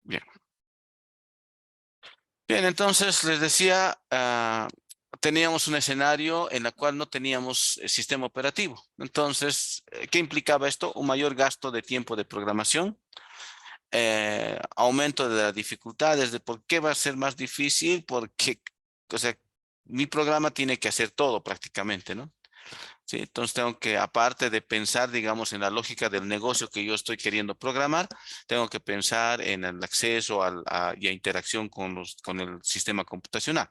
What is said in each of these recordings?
Bien. Bien, entonces les decía, teníamos un escenario en el cual no teníamos sistema operativo. Entonces, ¿qué implicaba esto? Un mayor gasto de tiempo de programación, aumento de las dificultades. ¿De por qué va a ser más difícil? Porque, o sea, mi programa tiene que hacer todo prácticamente, ¿no? Sí, entonces tengo que, aparte de pensar, digamos, en la lógica del negocio que yo estoy queriendo programar, tengo que pensar en el acceso y a interacción con el sistema computacional.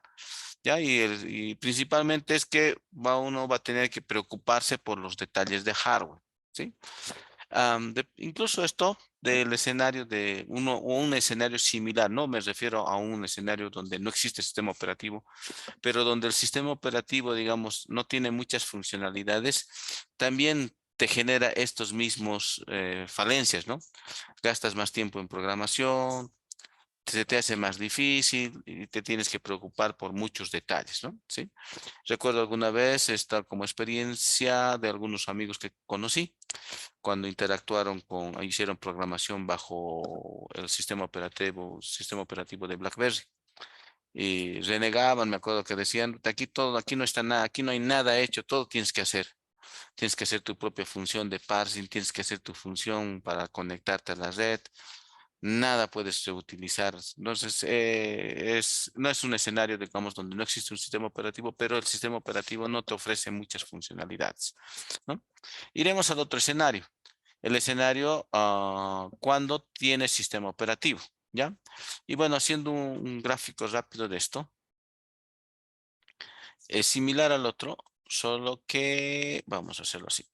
¿Ya? Y principalmente es que uno va a tener que preocuparse por los detalles de hardware. ¿Sí? Incluso esto del escenario de uno o un escenario similar, no me refiero a un escenario donde no existe sistema operativo, pero donde el sistema operativo, digamos, no tiene muchas funcionalidades, también te genera estos mismos falencias, ¿no? Gastas más tiempo en programación, se te hace más difícil y te tienes que preocupar por muchos detalles, ¿no? Sí. Recuerdo alguna vez esta como experiencia de algunos amigos que conocí cuando interactuaron hicieron programación bajo el sistema operativo de BlackBerry. Y renegaban, me acuerdo que decían, aquí no está nada, aquí no hay nada hecho, todo tienes que hacer. Tienes que hacer tu propia función de parsing, tienes que hacer tu función para conectarte a la red. Nada puedes utilizar. Entonces, no es un escenario, digamos, donde no existe un sistema operativo, pero el sistema operativo no te ofrece muchas funcionalidades, ¿no? Iremos al otro escenario. El escenario cuando tiene sistema operativo, ¿ya? Y bueno, haciendo un gráfico rápido de esto, es similar al otro, solo que vamos a hacerlo así.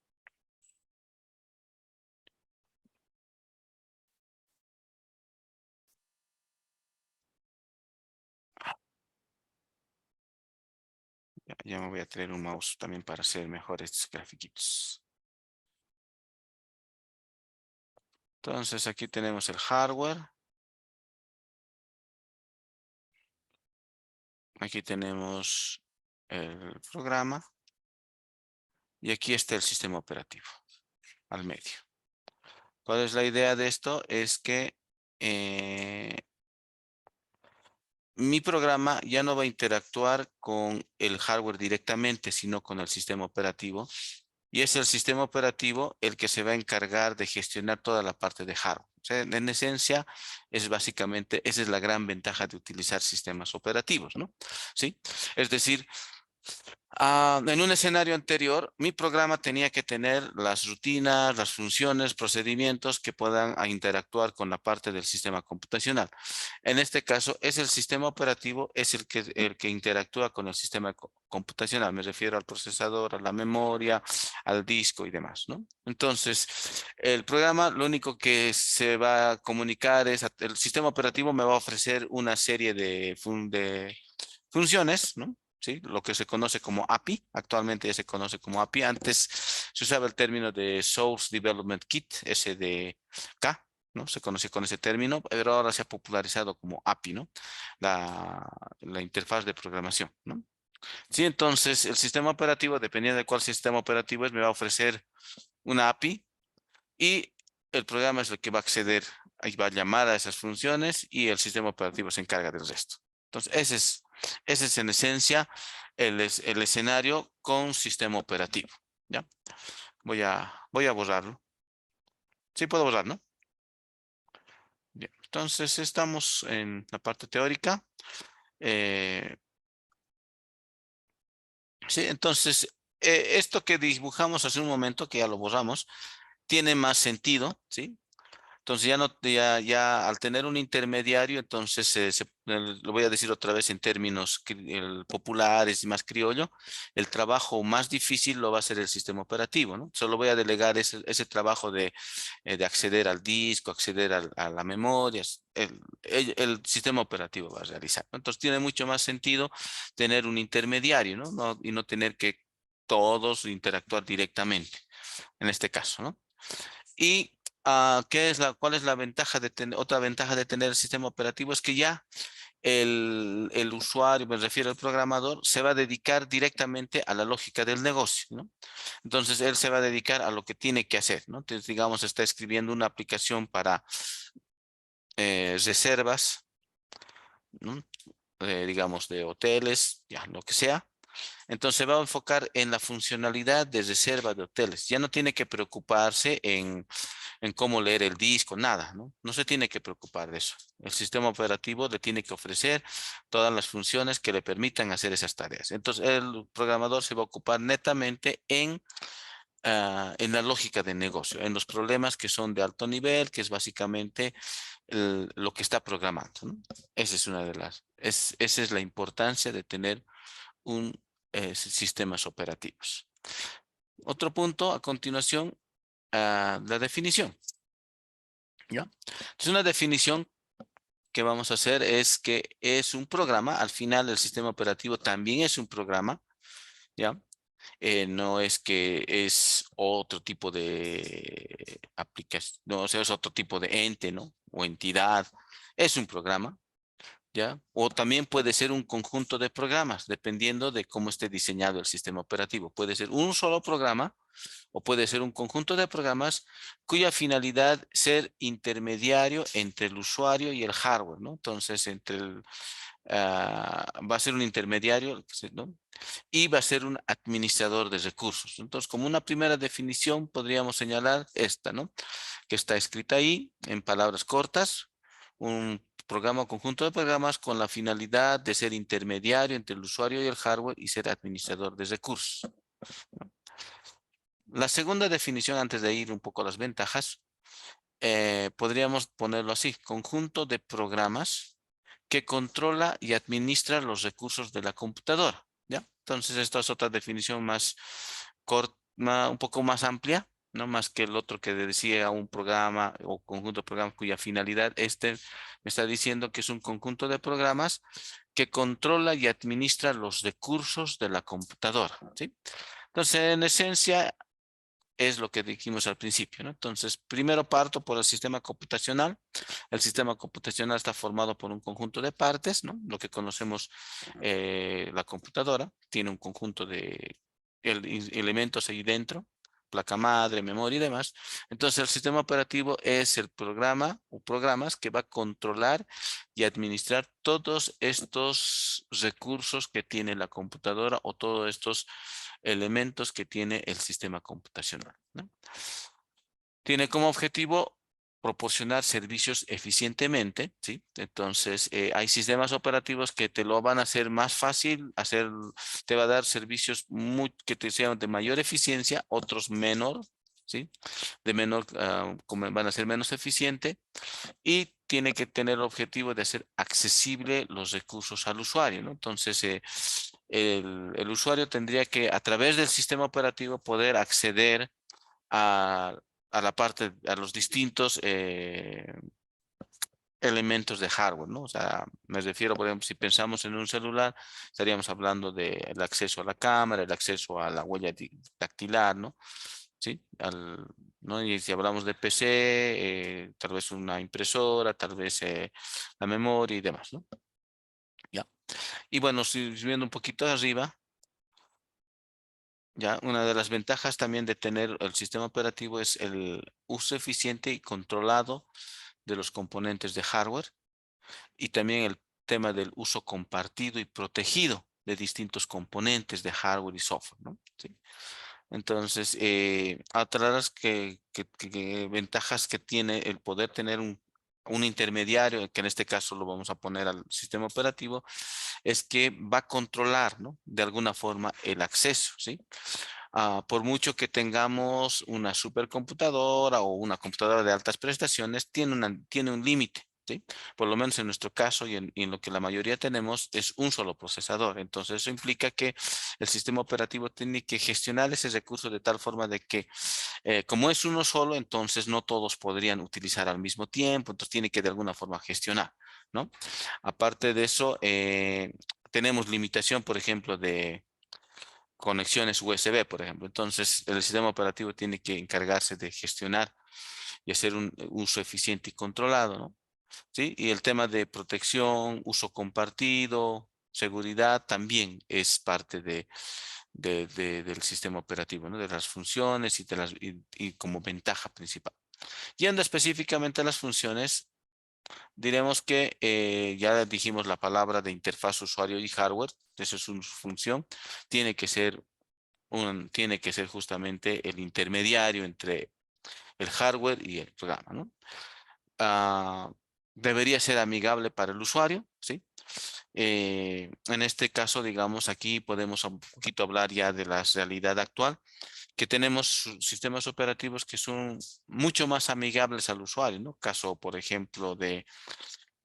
Ya me voy a traer un mouse también para hacer mejores grafiquitos. Entonces aquí tenemos el hardware. Aquí tenemos el programa. Y aquí está el sistema operativo al medio. ¿Cuál es la idea de esto? Es que mi programa ya no va a interactuar con el hardware directamente, sino con el sistema operativo. Y es el sistema operativo el que se va a encargar de gestionar toda la parte de hardware. O sea, en esencia, es básicamente, esa es la gran ventaja de utilizar sistemas operativos, ¿no? ¿Sí? Es decir, en un escenario anterior, mi programa tenía que tener las rutinas, las funciones, procedimientos que puedan interactuar con la parte del sistema computacional. En este caso, es el sistema operativo, es el que interactúa con el sistema computacional. Me refiero al procesador, a la memoria, al disco y demás, ¿no? Entonces, el programa lo único que se va a comunicar es, el sistema operativo me va a ofrecer una serie de funciones, ¿no? ¿Sí? Lo que se conoce como API, actualmente ya se conoce como API. Antes se usaba el término de Source Development Kit, SDK, ¿no? Se conoce con ese término, pero ahora se ha popularizado como API, ¿no? La, la interfaz de programación, ¿no? Sí, entonces el sistema operativo, dependiendo de cuál sistema operativo es, me va a ofrecer una API y el programa es el que va a acceder, ahí va a llamar a esas funciones y el sistema operativo se encarga del resto. Entonces, ese es en esencia el escenario con sistema operativo. ¿Ya? Voy a borrarlo. Sí, puedo borrar, ¿no? Bien. Entonces, estamos en la parte teórica. Eh, sí, entonces, esto que dibujamos hace un momento, que ya lo borramos, tiene más sentido, ¿sí? Entonces ya no, ya al tener un intermediario, entonces lo voy a decir otra vez en términos populares y más criollo, el trabajo más difícil lo va a hacer el sistema operativo, ¿no? Solo voy a delegar ese trabajo de acceder al disco, acceder a la memoria, el sistema operativo va a realizar, ¿no? Entonces tiene mucho más sentido tener un intermediario, ¿no? Y no tener que todos interactuar directamente, en este caso, ¿no? Y cuál es la ventaja de tener, otra ventaja de tener el sistema operativo? Es que ya el usuario, me refiero al programador, se va a dedicar directamente a la lógica del negocio, ¿no? Entonces él se va a dedicar a lo que tiene que hacer, ¿no? Entonces, digamos, está escribiendo una aplicación para reservas, ¿no? Digamos, de hoteles, ya, lo que sea. Entonces se va a enfocar en la funcionalidad de reserva de hoteles. Ya no tiene que preocuparse en cómo leer el disco, nada, ¿no? No se tiene que preocupar de eso. El sistema operativo le tiene que ofrecer todas las funciones que le permitan hacer esas tareas. Entonces el programador se va a ocupar netamente en la lógica de negocio, en los problemas que son de alto nivel, que es básicamente lo que está programando, ¿no? Esa es una de esa es la importancia de tener un sistemas operativos. Otro punto a continuación, la definición, ¿ya? Entonces, una definición que vamos a hacer es que es un programa, al final el sistema operativo también es un programa, ¿ya? No es que es otro tipo de aplicación, no, o sea, es otro tipo de ente, ¿no? O entidad, es un programa, ¿ya? O también puede ser un conjunto de programas, dependiendo de cómo esté diseñado el sistema operativo. Puede ser un solo programa o puede ser un conjunto de programas cuya finalidad ser intermediario entre el usuario y el hardware, ¿no? Entonces, va a ser un intermediario, ¿no? Y va a ser un administrador de recursos. Entonces, como una primera definición, podríamos señalar esta, ¿no? Que está escrita ahí en palabras cortas, un programa o conjunto de programas con la finalidad de ser intermediario entre el usuario y el hardware y ser administrador de recursos. La segunda definición, antes de ir un poco a las ventajas, podríamos ponerlo así: conjunto de programas que controla y administra los recursos de la computadora, ¿ya? Entonces, esta es otra definición más corta, un poco más amplia, ¿no? Más que el otro que decía un programa o conjunto de programas cuya finalidad, me está diciendo que es un conjunto de programas que controla y administra los recursos de la computadora, ¿sí? Entonces, en esencia, es lo que dijimos al principio, ¿no? Entonces, primero parto por el sistema computacional. El sistema computacional está formado por un conjunto de partes, ¿no? Lo que conocemos, la computadora tiene un conjunto de elementos ahí dentro, placa madre, memoria y demás. Entonces, el sistema operativo es el programa o programas que va a controlar y administrar todos estos recursos que tiene la computadora o todos estos elementos que tiene el sistema computacional, ¿no? Tiene como objetivo proporcionar servicios eficientemente, ¿sí? Entonces, hay sistemas operativos que te lo van a hacer más fácil, te va a dar servicios que te sean de mayor eficiencia, otros menor, ¿sí? De menor, como van a ser menos eficiente, y tiene que tener el objetivo de hacer accesible los recursos al usuario, ¿no? Entonces, el usuario tendría que, a través del sistema operativo, poder acceder a, a la parte, a los distintos elementos de hardware, ¿no? O sea, me refiero, por ejemplo, si pensamos en un celular, estaríamos hablando del acceso a la cámara, el acceso a la huella dactilar, ¿no? ¿Sí? ¿No? Y si hablamos de PC, tal vez una impresora, tal vez la memoria y demás, ¿no? Ya. Y bueno, si viendo un poquito arriba, ya, una de las ventajas también de tener el sistema operativo es el uso eficiente y controlado de los componentes de hardware y también el tema del uso compartido y protegido de distintos componentes de hardware y software, ¿no? Sí. Entonces, otras ventajas que tiene el poder tener un intermediario, que en este caso lo vamos a poner al sistema operativo, es que va a controlar, ¿no? De alguna forma el acceso, ¿sí? Por mucho que tengamos una supercomputadora o una computadora de altas prestaciones, tiene un límite, ¿sí? Por lo menos en nuestro caso y en lo que la mayoría tenemos es un solo procesador. Entonces eso implica que el sistema operativo tiene que gestionar ese recurso de tal forma de que, como es uno solo, entonces no todos podrían utilizar al mismo tiempo, entonces tiene que de alguna forma gestionar, ¿no? Aparte de eso, tenemos limitación, por ejemplo, de conexiones USB, por ejemplo. Entonces, el sistema operativo tiene que encargarse de gestionar y hacer un uso eficiente y controlado, ¿no? ¿Sí? Y el tema de protección, uso compartido, seguridad también es parte del sistema operativo, ¿no? De las funciones y como ventaja principal. Yendo específicamente a las funciones, Diremos que ya dijimos la palabra de interfaz usuario y hardware, esa es su función, tiene que ser tiene que ser justamente el intermediario entre el hardware y el programa, ¿no? Ah, debería ser amigable para el usuario, ¿sí? En este caso, digamos, aquí podemos un poquito hablar ya de la realidad actual, que tenemos sistemas operativos que son mucho más amigables al usuario, ¿no? Caso, por ejemplo, de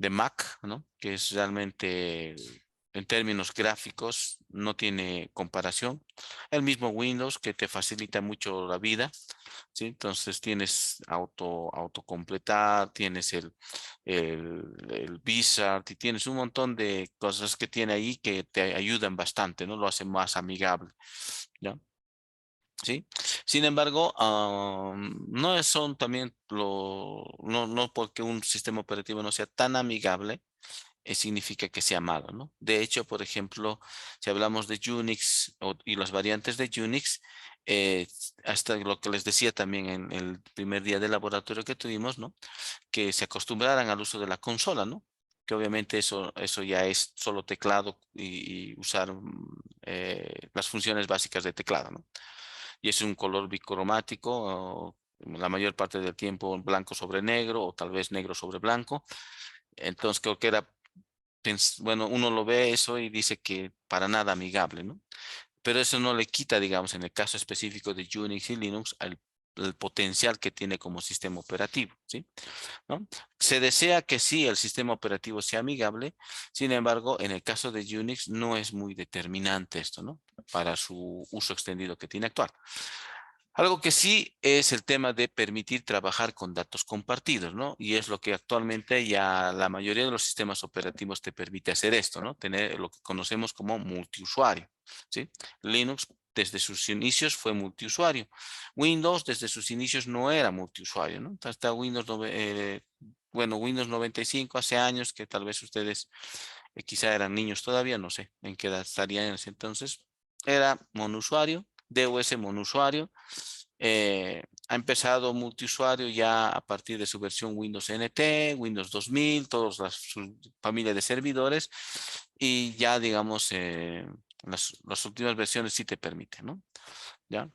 Mac, ¿no? Que es realmente, en términos gráficos, no tiene comparación. El mismo Windows que te facilita mucho la vida, ¿sí? Entonces tienes autocompletar, tienes el Wizard y tienes un montón de cosas que tiene ahí que te ayudan bastante, ¿no? Lo hace más amigable, ¿ya? ¿Sí? Sin embargo, son también no porque un sistema operativo no sea tan amigable, significa que sea malo, ¿no? De hecho, por ejemplo, si hablamos de Unix y las variantes de Unix, eh, hasta lo que les decía también en el primer día de laboratorio que tuvimos, ¿no? Que se acostumbraran al uso de la consola, ¿no? Que obviamente eso ya es solo teclado y usar las funciones básicas de teclado, ¿no? Y es un color bicromático, o la mayor parte del tiempo blanco sobre negro o tal vez negro sobre blanco. Entonces creo que era, bueno, uno lo ve eso y dice que para nada amigable, ¿no? Pero eso no le quita, digamos, en el caso específico de Unix y Linux, el potencial que tiene como sistema operativo, ¿sí? ¿No? Se desea que sí, el sistema operativo sea amigable, sin embargo, en el caso de Unix no es muy determinante esto, ¿no? Para su uso extendido que tiene actual. Algo que sí es el tema de permitir trabajar con datos compartidos, ¿no? Y es lo que actualmente ya la mayoría de los sistemas operativos te permite hacer esto, ¿no? Tener lo que conocemos como multiusuario, ¿sí? Linux desde sus inicios fue multiusuario. Windows desde sus inicios no era multiusuario, ¿no? Hasta Windows 95 hace años que tal vez ustedes quizá eran niños todavía, no sé en qué edad estarían en ese entonces. Era monusuario, DOS monusuario. Ha empezado multiusuario ya a partir de su versión Windows NT, Windows 2000, todas su familia de servidores y ya digamos las últimas versiones sí te permiten, ¿no? ¿Ya?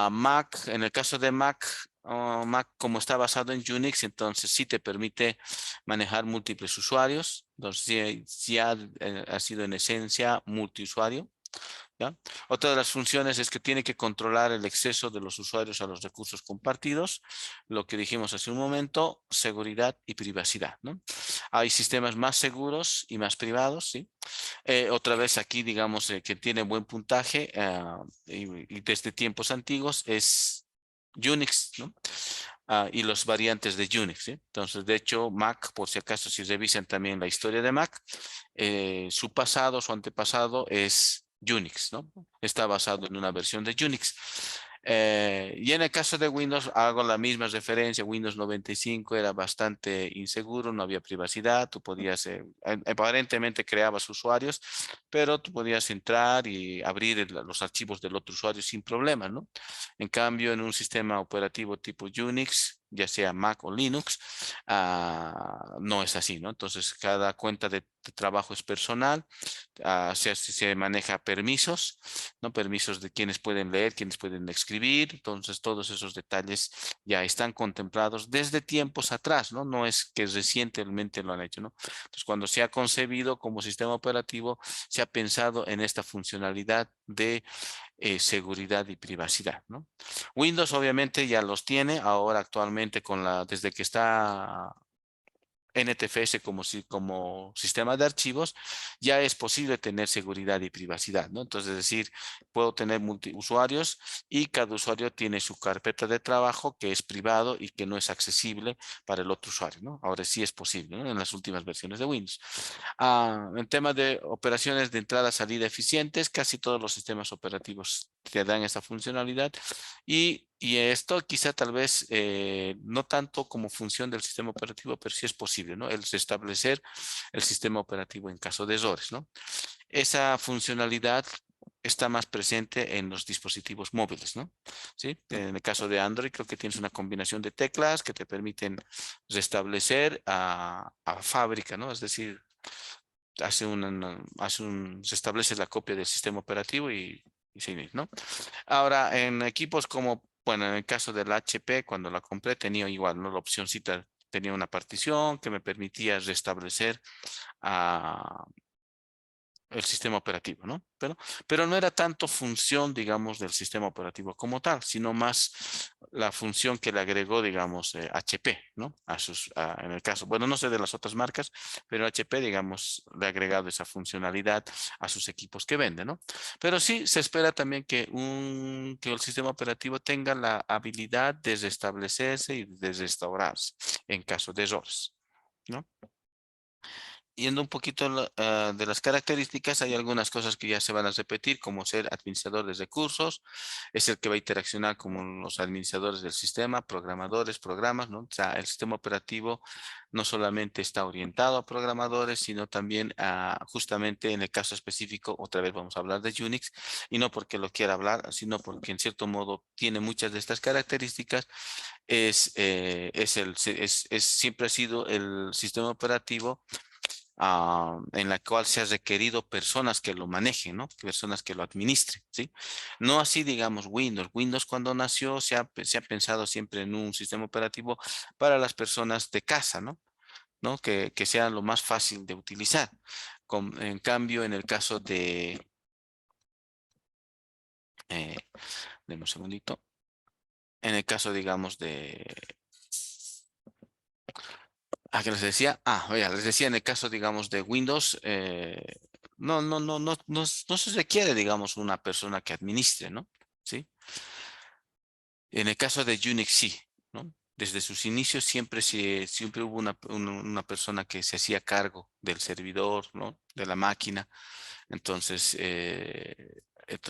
Mac, en el caso de Mac, Mac como está basado en Unix, entonces sí te permite manejar múltiples usuarios, entonces sí ha sido en esencia multiusuario. ¿Ya? Otra de las funciones es que tiene que controlar el exceso de los usuarios a los recursos compartidos, lo que dijimos hace un momento, seguridad y privacidad, ¿no? Hay sistemas más seguros y más privados, ¿sí? Otra vez aquí, digamos, que tiene buen puntaje y desde tiempos antiguos es Unix, ¿no? Y los variantes de Unix, ¿sí? Entonces, de hecho, Mac, por si acaso, si revisan también la historia de Mac, su pasado, su antepasado es Unix, ¿no? Está basado en una versión de Unix. Y en el caso de Windows, hago la misma referencia. Windows 95 era bastante inseguro, no había privacidad. Tú podías, aparentemente creabas usuarios, pero tú podías entrar y abrir los archivos del otro usuario sin problema, ¿no? En cambio, en un sistema operativo tipo Unix, ya sea Mac o Linux, no es así, ¿no? Entonces, cada cuenta de trabajo es personal, se maneja permisos, ¿no? Permisos de quienes pueden leer, quienes pueden escribir, entonces todos esos detalles ya están contemplados desde tiempos atrás, ¿no? No es que recientemente lo han hecho, ¿no? Entonces, cuando se ha concebido como sistema operativo, se ha pensado en esta funcionalidad de seguridad y privacidad, ¿no? Windows obviamente ya los tiene ahora actualmente desde que está NTFS como sistema de archivos, ya es posible tener seguridad y privacidad, ¿no? Entonces, es decir, puedo tener multiusuarios y cada usuario tiene su carpeta de trabajo que es privado y que no es accesible para el otro usuario, ¿no? Ahora sí es posible, ¿no? En las últimas versiones de Windows. En tema de operaciones de entrada-salida eficientes, casi todos los sistemas operativos te dan esta funcionalidad y esto quizá tal vez no tanto como función del sistema operativo, pero sí es posible, ¿no? El establecer el sistema operativo en caso de errores, ¿no? Esa funcionalidad está más presente en los dispositivos móviles, ¿no? ¿Sí? En el caso de Android, creo que tienes una combinación de teclas que te permiten restablecer a fábrica, ¿no? Es decir, se establece la copia del sistema operativo y sigue, ¿no? Ahora, en equipos como, bueno, en el caso del HP, cuando la compré, tenía igual, ¿no? La opcióncita, tenía una partición que me permitía restablecer a el sistema operativo, ¿no? Pero no era tanto función, digamos, del sistema operativo como tal, sino más la función que le agregó, digamos, HP, ¿no? En el caso, bueno, no sé de las otras marcas, pero HP, digamos, le ha agregado esa funcionalidad a sus equipos que vende, ¿no? Pero sí se espera también que el sistema operativo tenga la habilidad de restablecerse y de restaurarse en caso de errores, ¿no? Yendo un poquito de las características, hay algunas cosas que ya se van a repetir, como ser administrador de recursos, es el que va a interaccionar con los administradores del sistema, programadores, programas, ¿no? O sea, el sistema operativo no solamente está orientado a programadores, sino también justamente en el caso específico, otra vez vamos a hablar de Unix, y no porque lo quiera hablar, sino porque en cierto modo tiene muchas de estas características, siempre ha sido el sistema operativo en la cual se ha requerido personas que lo manejen, ¿no? Personas que lo administren, ¿sí? No así, digamos, Windows. Windows cuando nació se ha pensado siempre en un sistema operativo para las personas de casa, ¿no? ¿No? Que sea lo más fácil de utilizar. En cambio, en el caso eh, deme un segundito, en el caso, digamos, ¿qué les decía? Oiga, les decía en el caso, digamos, de Windows, no se requiere, digamos, una persona que administre, ¿no? ¿Sí? En el caso de Unix sí, ¿no? Desde sus inicios siempre hubo una persona que se hacía cargo del servidor, ¿no? De la máquina. Entonces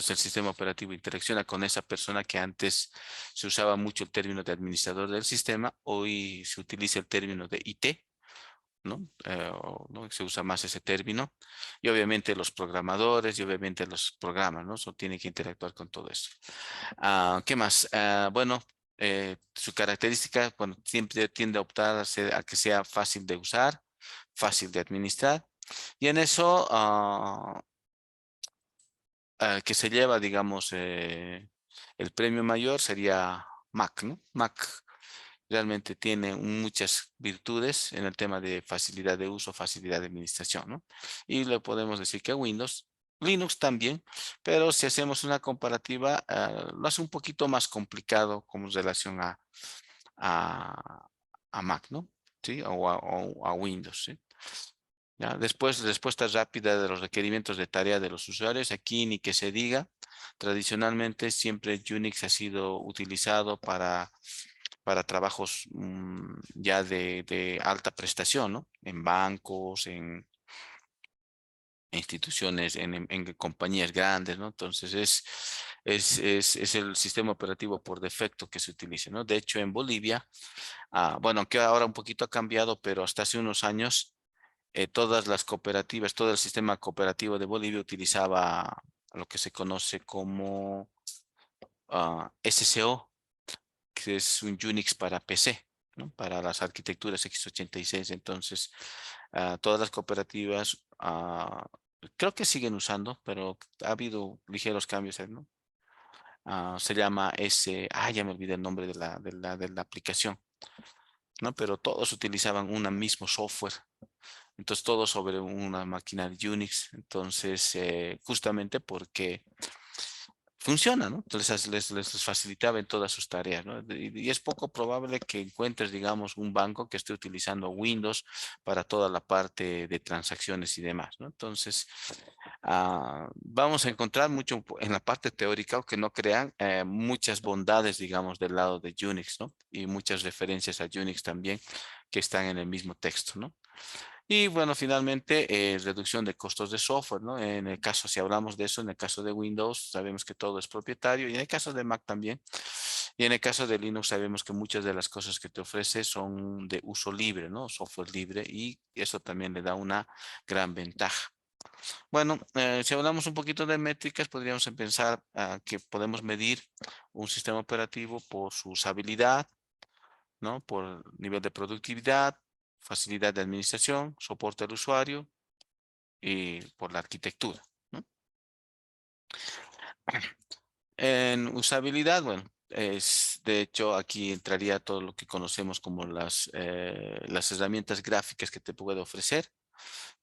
el sistema operativo interacciona con esa persona que antes se usaba mucho el término de administrador del sistema, hoy se utiliza el término de IT, ¿no? ¿No? Se usa más ese término. Y obviamente los programadores y obviamente los programas, ¿no? Eso tiene que interactuar con todo eso. ¿Qué más? Bueno, su característica, bueno, siempre tiende a optar a que sea fácil de usar, fácil de administrar. Y en eso, que se lleva, digamos, el premio mayor sería Mac, ¿no? Mac realmente tiene muchas virtudes en el tema de facilidad de uso, facilidad de administración, ¿no? Y le podemos decir que Windows, Linux también, pero si hacemos una comparativa, lo hace un poquito más complicado con relación a, a Mac, ¿no? ¿Sí? O a Windows, ¿sí? ¿Ya? Después, respuesta rápida de los requerimientos de tarea de los usuarios. Aquí ni que se diga. Tradicionalmente siempre Unix ha sido utilizado para trabajos ya de alta prestación, ¿no? En bancos, en instituciones, en compañías grandes, ¿no? Entonces es el sistema operativo por defecto que se utiliza, ¿no? De hecho, en Bolivia, bueno, aunque ahora un poquito ha cambiado, pero hasta hace unos años, todas las cooperativas, todo el sistema cooperativo de Bolivia utilizaba lo que se conoce como SCO, que es un Unix para PC, ¿no? Para las arquitecturas x86. Entonces, todas las cooperativas creo que siguen usando, pero ha habido ligeros cambios, ¿no? Se llama ya me olvidé el nombre de la aplicación, ¿no? Pero todos utilizaban un mismo software. Entonces, todo sobre una máquina de Unix. Entonces, justamente porque funciona, ¿no? Entonces les facilitaba en todas sus tareas, ¿no? Y es poco probable que encuentres, digamos, un banco que esté utilizando Windows para toda la parte de transacciones y demás, ¿no? Entonces, vamos a encontrar mucho en la parte teórica, aunque no crean, muchas bondades, digamos, del lado de Unix, ¿no? Y muchas referencias a Unix también que están en el mismo texto, ¿no? Y bueno, finalmente, reducción de costos de software, ¿no? En el caso, si hablamos de eso, en el caso de Windows, sabemos que todo es propietario y en el caso de Mac también. Y en el caso de Linux, sabemos que muchas de las cosas que te ofrece son de uso libre, ¿no? Software libre y eso también le da una gran ventaja. Bueno, si hablamos un poquito de métricas, podríamos pensar que podemos medir un sistema operativo por su usabilidad, ¿no? Por nivel de productividad, facilidad de administración, soporte al usuario y por la arquitectura, ¿no? En usabilidad, bueno, de hecho aquí entraría todo lo que conocemos como las herramientas gráficas que te puede ofrecer.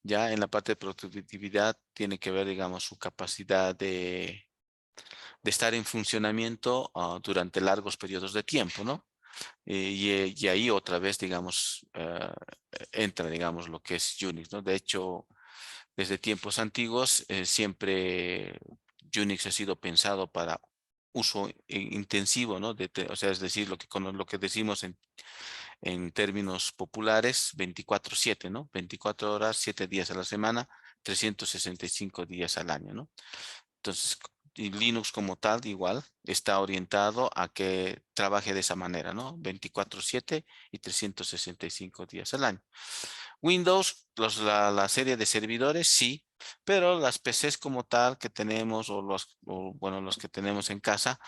Ya en la parte de productividad tiene que ver, digamos, su capacidad de estar en funcionamiento durante largos periodos de tiempo, ¿no? Y ahí otra vez, digamos, entra, digamos, lo que es Unix, ¿no? De hecho, desde tiempos antiguos, siempre Unix ha sido pensado para uso intensivo, ¿no? O sea, es decir, lo que decimos en términos populares, 24/7, ¿no? 24 horas, 7 días a la semana, 365 días al año, ¿no? Entonces, y Linux como tal, igual, está orientado a que trabaje de esa manera, ¿no? 24/7 y 365 días al año. Windows, la serie de servidores, sí, pero las PCs como tal que tenemos bueno, los que tenemos en casa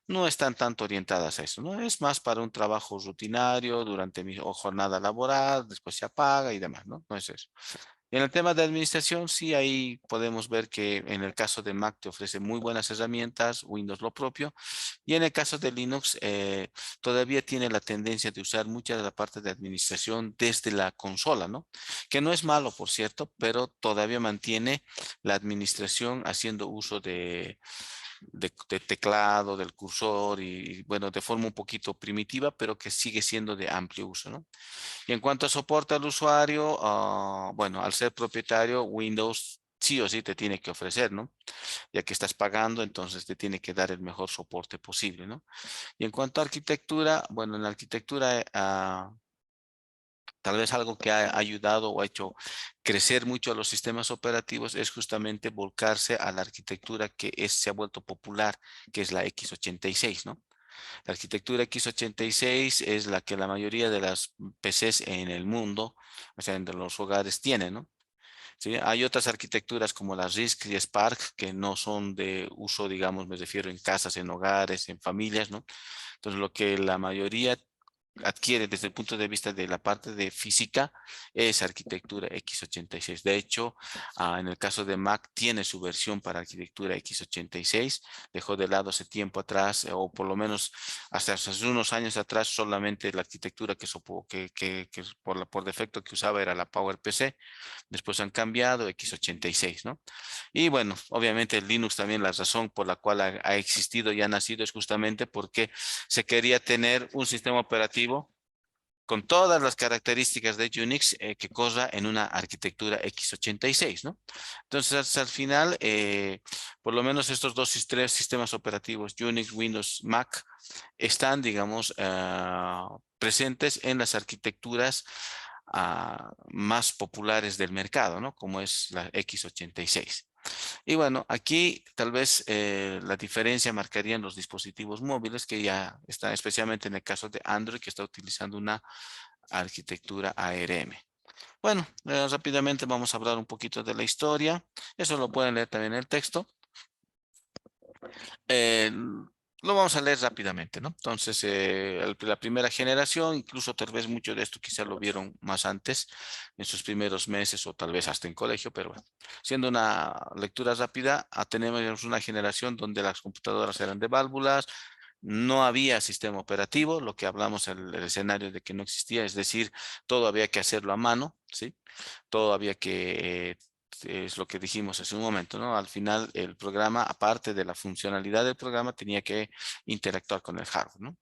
no están tanto orientadas a eso, ¿no? Es más para un trabajo rutinario durante mi jornada laboral, después se apaga y demás, ¿no? No es eso. En el tema de administración, sí, ahí podemos ver que en el caso de Mac te ofrece muy buenas herramientas, Windows lo propio, y en el caso de Linux todavía tiene la tendencia de usar mucha de la parte de administración desde la consola, ¿no? Que no es malo, por cierto, pero todavía mantiene la administración haciendo uso de teclado, del cursor y, bueno, de forma un poquito primitiva, pero que sigue siendo de amplio uso, ¿no? Y en cuanto a soporte al usuario, bueno, al ser propietario, Windows sí o sí te tiene que ofrecer, ¿no? Ya que estás pagando, entonces te tiene que dar el mejor soporte posible, ¿no? Y en cuanto a arquitectura, bueno, en la arquitectura, tal vez algo que ha ayudado o ha hecho crecer mucho a los sistemas operativos es justamente volcarse a la arquitectura se ha vuelto popular, que es la x86, ¿no? La arquitectura x86 es la que la mayoría de las PCs en el mundo, o sea, en los hogares tienen, ¿no? Sí, hay otras arquitecturas como la RISC y Spark que no son de uso, digamos, me refiero en casas, en hogares, en familias, ¿no? Entonces, lo que la mayoría adquiere desde el punto de vista de la parte de física es arquitectura x86. De hecho, en el caso de Mac tiene su versión para arquitectura x86. Dejó de lado hace tiempo atrás, o por lo menos hasta hace unos años atrás, solamente la arquitectura que por defecto que usaba era la PowerPC. Después han cambiado x86, ¿no? Y bueno, obviamente Linux también la razón por la cual ha existido y ha nacido es justamente porque se quería tener un sistema operativo con todas las características de Unix que corra en una arquitectura x86, ¿no? Entonces, al final, por lo menos estos tres sistemas operativos, Unix, Windows, Mac, están, digamos, presentes en las arquitecturas más populares del mercado, ¿no? Como es la x86. Y bueno, aquí tal vez la diferencia marcarían los dispositivos móviles que ya están, especialmente en el caso de Android, que está utilizando una arquitectura ARM. Bueno, rápidamente vamos a hablar un poquito de la historia. Eso lo pueden leer también en el texto. Lo vamos a leer rápidamente, ¿no? Entonces, la primera generación, incluso tal vez mucho de esto quizá lo vieron más antes, en sus primeros meses o tal vez hasta en colegio, pero bueno, siendo una lectura rápida, tenemos una generación donde las computadoras eran de válvulas, no había sistema operativo, lo que hablamos en el escenario de que no existía, es decir, todo había que hacerlo a mano, ¿sí? Todo había que es lo que dijimos hace un momento, ¿no? Al final el programa, aparte de la funcionalidad del programa, tenía que interactuar con el hardware, ¿no?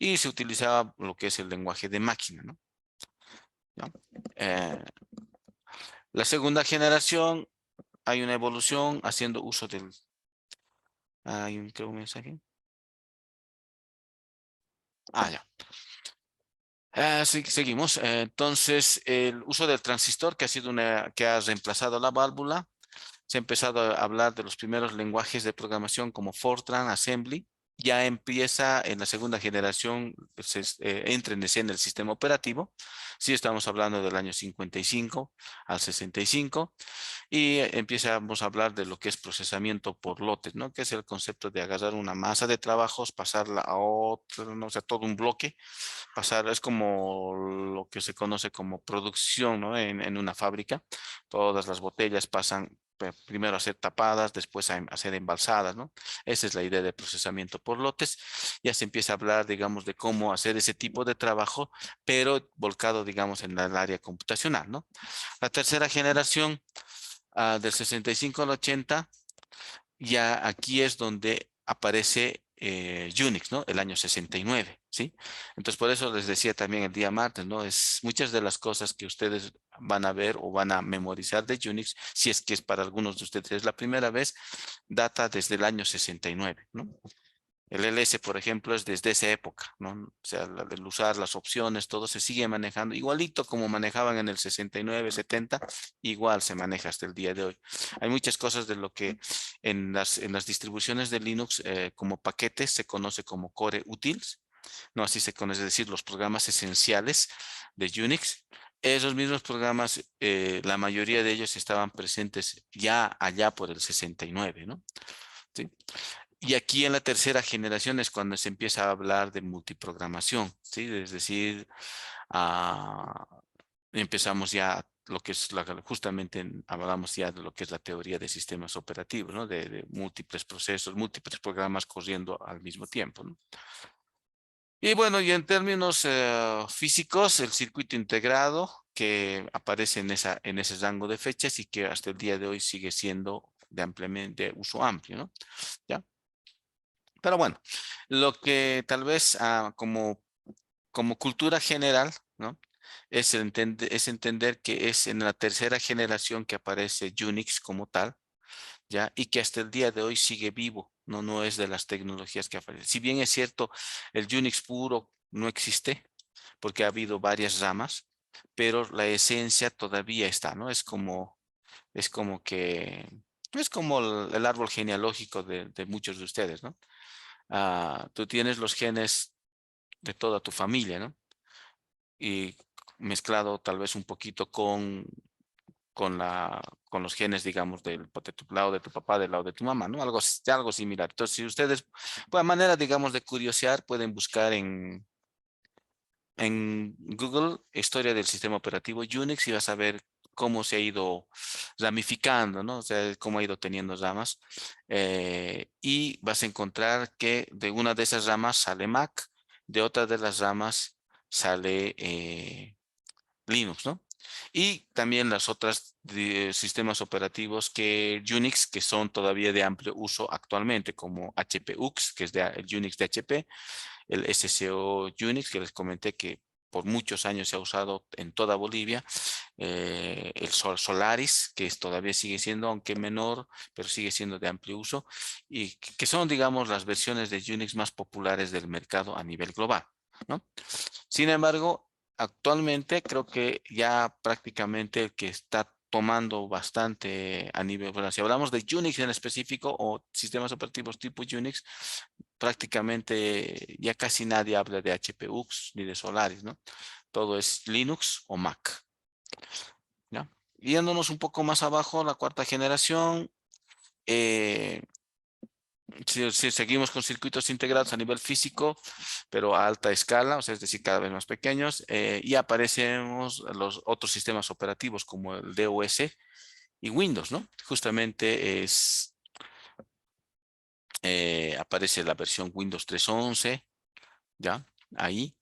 Y se utilizaba lo que es el lenguaje de máquina, ¿no? ¿Ya? Eh, la segunda generación, hay una evolución haciendo uso del... Hay un, creo, un mensaje. Ya. Seguimos. Entonces, el uso del transistor, que ha reemplazado la válvula, se ha empezado a hablar de los primeros lenguajes de programación como Fortran, Assembly, ya empieza en la segunda generación, entra en escena el sistema operativo. Sí, estamos hablando del año 55 al 65 y empezamos a hablar de lo que es procesamiento por lotes, ¿no? Que es el concepto de agarrar una masa de trabajos, pasarla a otro, ¿no? O sea, todo un bloque, pasar, es como lo que se conoce como producción, ¿no? En una fábrica. Todas las botellas pasan primero a ser tapadas, después a ser embalsadas, ¿no? Esa es la idea de procesamiento por lotes. Ya se empieza a hablar, digamos, de cómo hacer ese tipo de trabajo, pero volcado, digamos, en el área computacional, ¿no? La tercera generación, del 65 al 80, ya aquí es donde aparece Unix, ¿no? El año 69, ¿sí? Entonces, por eso les decía también el día martes, ¿no? Es muchas de las cosas que ustedes van a ver o van a memorizar de Unix, si es que es para algunos de ustedes la primera vez, data desde el año 69, ¿no? El LS, por ejemplo, es desde esa época, ¿no? O sea, el usar las opciones, todo se sigue manejando igualito como manejaban en el 69, 70, igual se maneja hasta el día de hoy. Hay muchas cosas de lo que en las distribuciones de Linux como paquetes se conoce como core utils, ¿no? Así se conoce, es decir, los programas esenciales de Unix. Esos mismos programas, la mayoría de ellos estaban presentes ya allá por el 69, ¿no? ¿Sí? Y aquí en la tercera generación es cuando se empieza a hablar de multiprogramación, ¿sí? Es decir, ah, empezamos ya lo que es justamente hablamos ya de lo que es la teoría de sistemas operativos, ¿no? De múltiples procesos, múltiples programas corriendo al mismo tiempo, ¿no? Y bueno, y en términos físicos, el circuito integrado que aparece en ese rango de fechas y que hasta el día de hoy sigue siendo de ampliamente uso amplio, ¿no? ¿Ya? Pero bueno, lo que tal vez como cultura general, ¿no? Es entender que es en la tercera generación que aparece Unix como tal, ¿ya? Y que hasta el día de hoy sigue vivo, ¿no? No es de las tecnologías que aparecen. Si bien es cierto, el Unix puro no existe, porque ha habido varias ramas, pero la esencia todavía está, ¿no? Es como que, es como el árbol genealógico de muchos de ustedes, ¿no? Tú tienes los genes de toda tu familia, ¿no? Y mezclado tal vez un poquito con los genes, digamos, de tu lado de tu papá, del lado de tu mamá, ¿no? Algo similar. Entonces, si ustedes, pues, manera, digamos, de curiosear, pueden buscar en Google historia del sistema operativo Unix y vas a ver cómo se ha ido ramificando, ¿no? O sea, cómo ha ido teniendo ramas. Y vas a encontrar que de una de esas ramas sale Mac, de otra de las ramas sale Linux, ¿no? Y también las otras sistemas operativos que Unix, que son todavía de amplio uso actualmente, como HP UX, que es el Unix de HP, el SCO Unix, que les comenté que por muchos años se ha usado en toda Bolivia, el Solaris, todavía sigue siendo, aunque menor, pero sigue siendo de amplio uso, y que son, digamos, las versiones de Unix más populares del mercado a nivel global, ¿no? Sin embargo, actualmente creo que ya prácticamente el que está tomando bastante a nivel, bueno, si hablamos de Unix en específico o sistemas operativos tipo Unix, prácticamente ya casi nadie habla de HP UX ni de Solaris, ¿no? Todo es Linux o Mac, ¿ya? Yéndonos un poco más abajo, la cuarta generación, eh, si seguimos con circuitos integrados a nivel físico, pero a alta escala, o sea, es decir, cada vez más pequeños, y aparecemos los otros sistemas operativos como el DOS y Windows, ¿no? Justamente aparece la versión Windows 3.11, ¿ya? Ahí.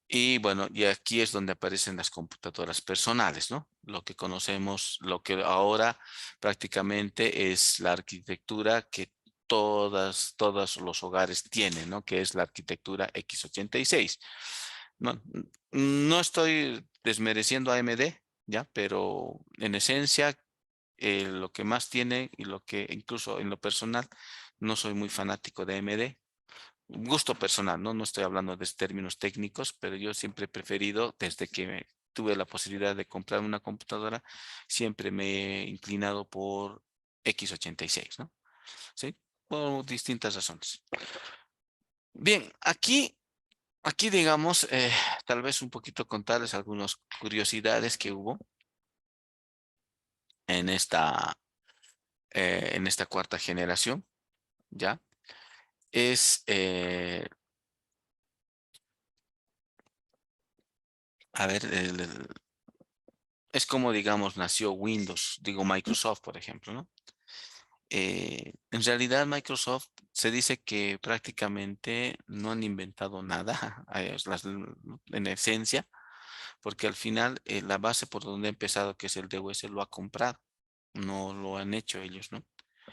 Y bueno, y aquí es donde aparecen las computadoras personales, ¿no? Lo que conocemos, lo que ahora prácticamente es la arquitectura que todos los hogares tienen, ¿no? Que es la arquitectura x86. No, no estoy desmereciendo a AMD, ¿ya? Pero en esencia, lo que más tiene y lo que incluso en lo personal, no soy muy fanático de AMD, gusto personal, ¿no? No estoy hablando de términos técnicos, pero yo siempre he preferido, desde que tuve la posibilidad de comprar una computadora, siempre me he inclinado por x86, ¿no? ¿Sí? por distintas razones. Bien, aquí digamos, tal vez un poquito contarles algunas curiosidades que hubo en esta cuarta generación, ¿ya? Es, a ver, es como, digamos, nació Windows, digo Microsoft, por ejemplo, ¿no? En realidad, Microsoft se dice que prácticamente no han inventado nada, en esencia, porque al final la base por donde ha empezado, que es el DOS, lo ha comprado, no lo han hecho ellos, ¿no?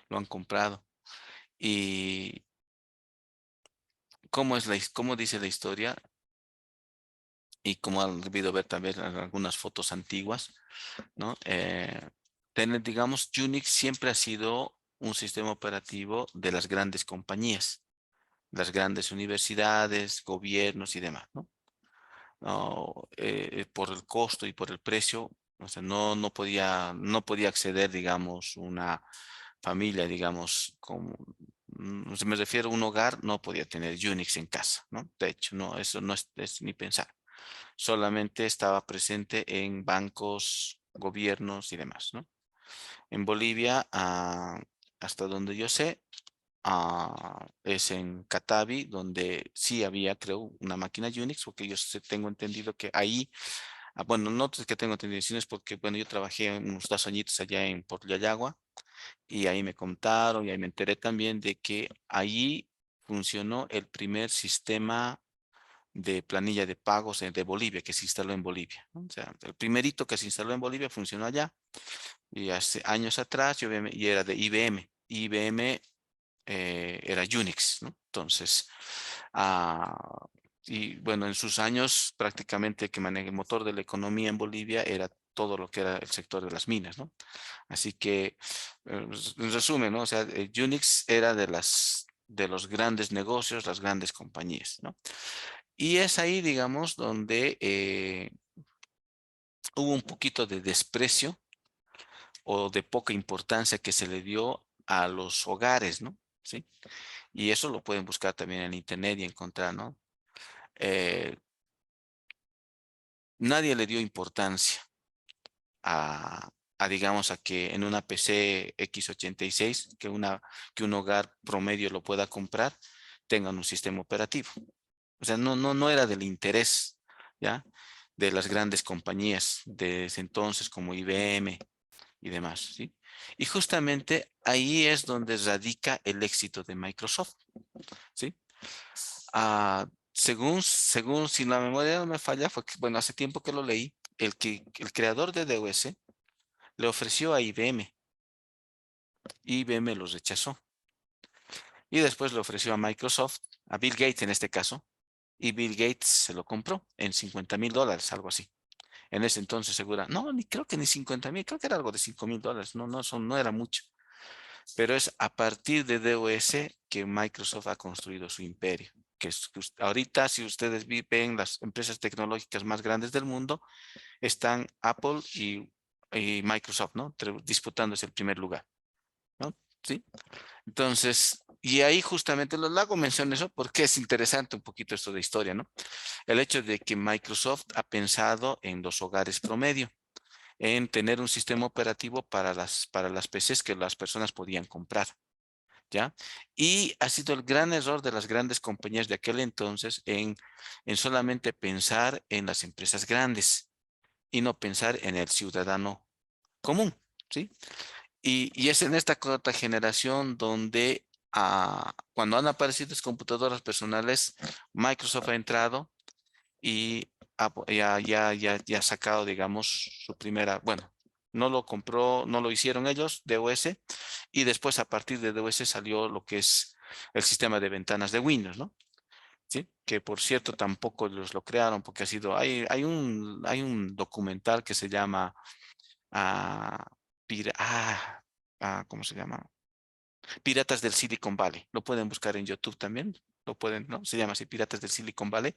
Lo han comprado. Y cómo dice la historia, y como han debido ver también en algunas fotos antiguas, ¿no? Digamos, Unix siempre ha sido un sistema operativo de las grandes compañías, las grandes universidades, gobiernos y demás, ¿no? No, por el costo y por el precio, o sea, no podía acceder, digamos, una familia, digamos, se me refiero a un hogar, no podía tener Unix en casa, ¿no? De hecho, no, eso no es ni pensar. Solamente estaba presente en bancos, gobiernos y demás, ¿no? En Bolivia, hasta donde yo sé, es en Catavi, donde sí había, creo, una máquina Unix, porque tengo entendido que ahí, bueno, no es que tengo entendido, sino es porque, bueno, yo trabajé unos 2 añitos allá en Portlayagua y ahí me contaron y ahí me enteré también de que allí funcionó el primer sistema de planilla de pagos de Bolivia, que se instaló en Bolivia, ¿no? O sea, el primerito que se instaló en Bolivia funcionó allá y hace años atrás y era de IBM. IBM era Unix, ¿no? Entonces, y bueno, en sus años prácticamente que maneja el motor de la economía en Bolivia era todo lo que era el sector de las minas, ¿no? Así que, en resumen, ¿no? O sea, Unix era de los grandes negocios, las grandes compañías, ¿no? Y es ahí, digamos, donde hubo un poquito de desprecio o de poca importancia que se le dio a los hogares, ¿no? ¿Sí? Y eso lo pueden buscar también en internet y encontrar, ¿no? Eh, Nadie le dio importancia digamos, a que en una PC x86, que un hogar promedio lo pueda comprar, tengan un sistema operativo. O sea, no era del interés, ¿ya? De las grandes compañías de ese entonces como IBM y demás, ¿sí? Y justamente ahí es donde radica el éxito de Microsoft, ¿sí? Según si la memoria no me falla, fue que, bueno, hace tiempo que lo leí, el creador de DOS le ofreció a IBM. IBM los rechazó. Y después le ofreció a Microsoft, a Bill Gates en este caso, y Bill Gates se lo compró en $50,000, algo así. En ese entonces segura, no, ni creo que ni 50,000, creo que era algo de $5,000, no era mucho. Pero es a partir de DOS que Microsoft ha construido su imperio. Ahorita, si ustedes ven las empresas tecnológicas más grandes del mundo, están Apple y Microsoft, ¿no? Disputándose el primer lugar, ¿no? ¿Sí? Entonces, y ahí justamente lo hago mención eso porque es interesante un poquito esto de historia, ¿no? El hecho de que Microsoft ha pensado en los hogares promedio, en tener un sistema operativo para las PCs que las personas podían comprar, ¿ya? Y ha sido el gran error de las grandes compañías de aquel entonces en solamente pensar en las empresas grandes y no pensar en el ciudadano común, ¿sí? Y es en esta cuarta generación donde cuando han aparecido las computadoras personales, Microsoft ha entrado y ya ha sacado, digamos, su primera, bueno, no lo compró, no lo hicieron ellos, DOS, y después a partir de DOS salió lo que es el sistema de ventanas de Windows, ¿no? Sí, que por cierto tampoco ellos lo crearon porque hay un documental que se llama ah, Pira- ah, ¿cómo se llama? Piratas del Silicon Valley. Lo pueden buscar en YouTube también. Lo pueden, ¿no? Se llama así, Piratas del Silicon Valley.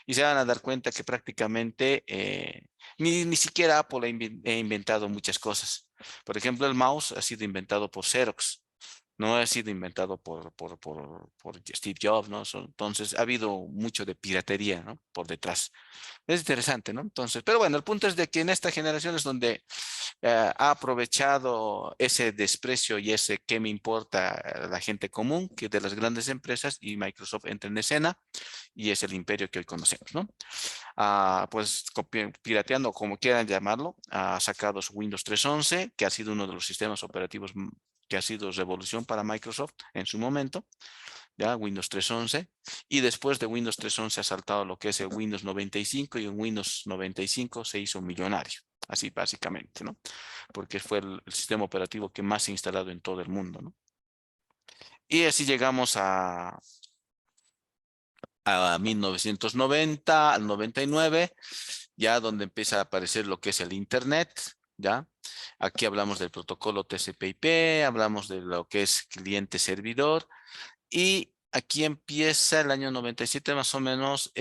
Y se van a dar cuenta que prácticamente ni siquiera Apple ha inventado muchas cosas. Por ejemplo, el mouse ha sido inventado por Xerox. No ha sido inventado por Steve Jobs, ¿no? Entonces ha habido mucho de piratería, ¿no? Por detrás. Es interesante, ¿no? Entonces, pero bueno, el punto es de que en esta generación es donde ha aprovechado ese desprecio y ese qué me importa la gente común que de las grandes empresas, y Microsoft entra en escena y es el imperio que hoy conocemos, ¿no? Pues pirateando, como quieran llamarlo, ha sacado su Windows 3.11, que ha sido uno de los sistemas operativos que ha sido revolución para Microsoft en su momento, ya Windows 3.11, y después de Windows 3.11 ha saltado lo que es el Windows 95, y en Windows 95 se hizo millonario, así básicamente, ¿no? Porque fue el sistema operativo que más se ha instalado en todo el mundo, ¿no? Y así llegamos a 1990, al 99, ya donde empieza a aparecer lo que es el Internet, ¿ya? Aquí hablamos del protocolo TCP/IP, hablamos de lo que es cliente-servidor, y aquí empieza el año 97 más o menos,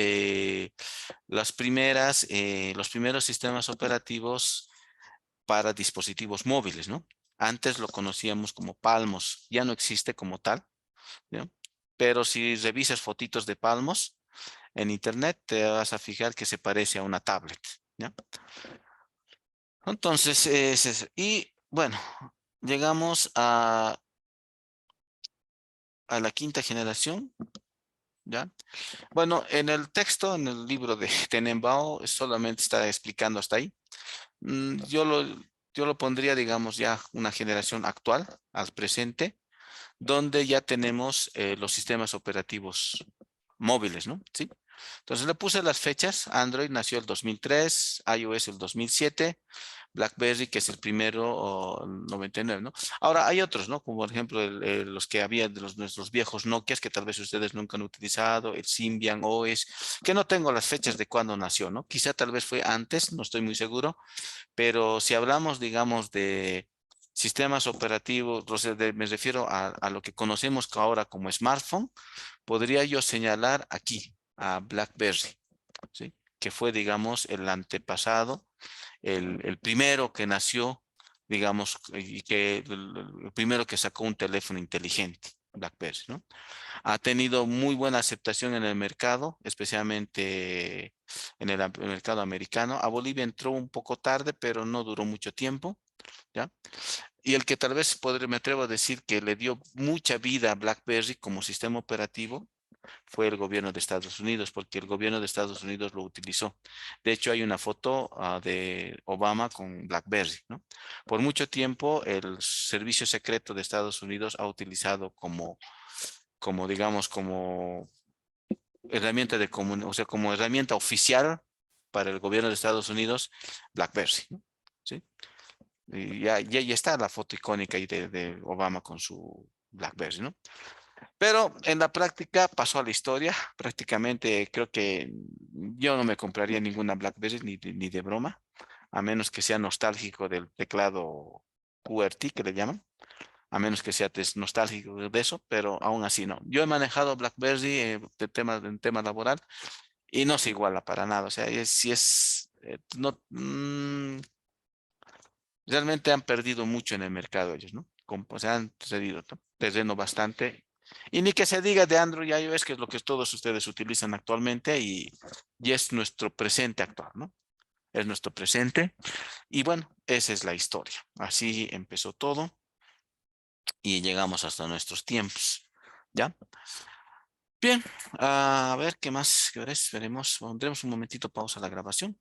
los primeros sistemas operativos para dispositivos móviles, ¿no? Antes lo conocíamos como Palmos, ya no existe como tal, ¿no? Pero si revisas fotitos de Palmos en internet, te vas a fijar que se parece a una tablet, ¿ya? Entonces, y bueno, llegamos a la quinta generación, ¿ya? Bueno, en el texto, en el libro de Tenenbaum, solamente está explicando hasta ahí. Mm, yo lo pondría, digamos, ya una generación actual, al presente, donde ya tenemos los sistemas operativos móviles, ¿no? Sí. Entonces le puse las fechas. Android nació el 2003, iOS el 2007, BlackBerry, que es el primero, 99, ¿no? Ahora hay otros, ¿no? Como por ejemplo los que había de nuestros viejos Nokias, que tal vez ustedes nunca han utilizado, el Symbian OS, que no tengo las fechas de cuándo nació, ¿no? Quizá tal vez fue antes, no estoy muy seguro, pero si hablamos, digamos, de sistemas operativos, o sea, me refiero a lo que conocemos ahora como smartphone, podría yo señalar aquí a BlackBerry, ¿sí? Que fue, digamos, el antepasado, el primero que nació, digamos, y que el primero que sacó un teléfono inteligente, BlackBerry, ¿no? Ha tenido muy buena aceptación en el mercado, especialmente en el mercado americano. A Bolivia entró un poco tarde, pero no duró mucho tiempo, ¿ya? Y el que tal vez me atrevo a decir que le dio mucha vida a BlackBerry como sistema operativo fue el gobierno de Estados Unidos, porque el gobierno de Estados Unidos lo utilizó. De hecho, hay una foto de Obama con BlackBerry, ¿no? Por mucho tiempo, el servicio secreto de Estados Unidos ha utilizado como digamos, como herramienta o sea, como herramienta oficial para el gobierno de Estados Unidos, BlackBerry, ¿no? ¿Sí? Y ya está la foto icónica ahí de Obama con su BlackBerry, ¿no? Pero en la práctica pasó a la historia. Prácticamente creo que yo no me compraría ninguna BlackBerry ni de broma, a menos que sea nostálgico del teclado QWERTY que le llaman, a menos que sea nostálgico de eso, pero aún así no. Yo he manejado BlackBerry en tema laboral y no se iguala para nada. O sea, si es, no, realmente han perdido mucho en el mercado ellos, ¿no? O sea, han cedido terreno bastante. Y ni que se diga de Android y iOS, que es lo que todos ustedes utilizan actualmente y es nuestro presente actual, ¿no? Es nuestro presente. Y bueno, esa es la historia. Así empezó todo y llegamos hasta nuestros tiempos. ¿Ya? Bien, a ver qué más, qué hora es, veremos, pondremos un momentito pausa a la grabación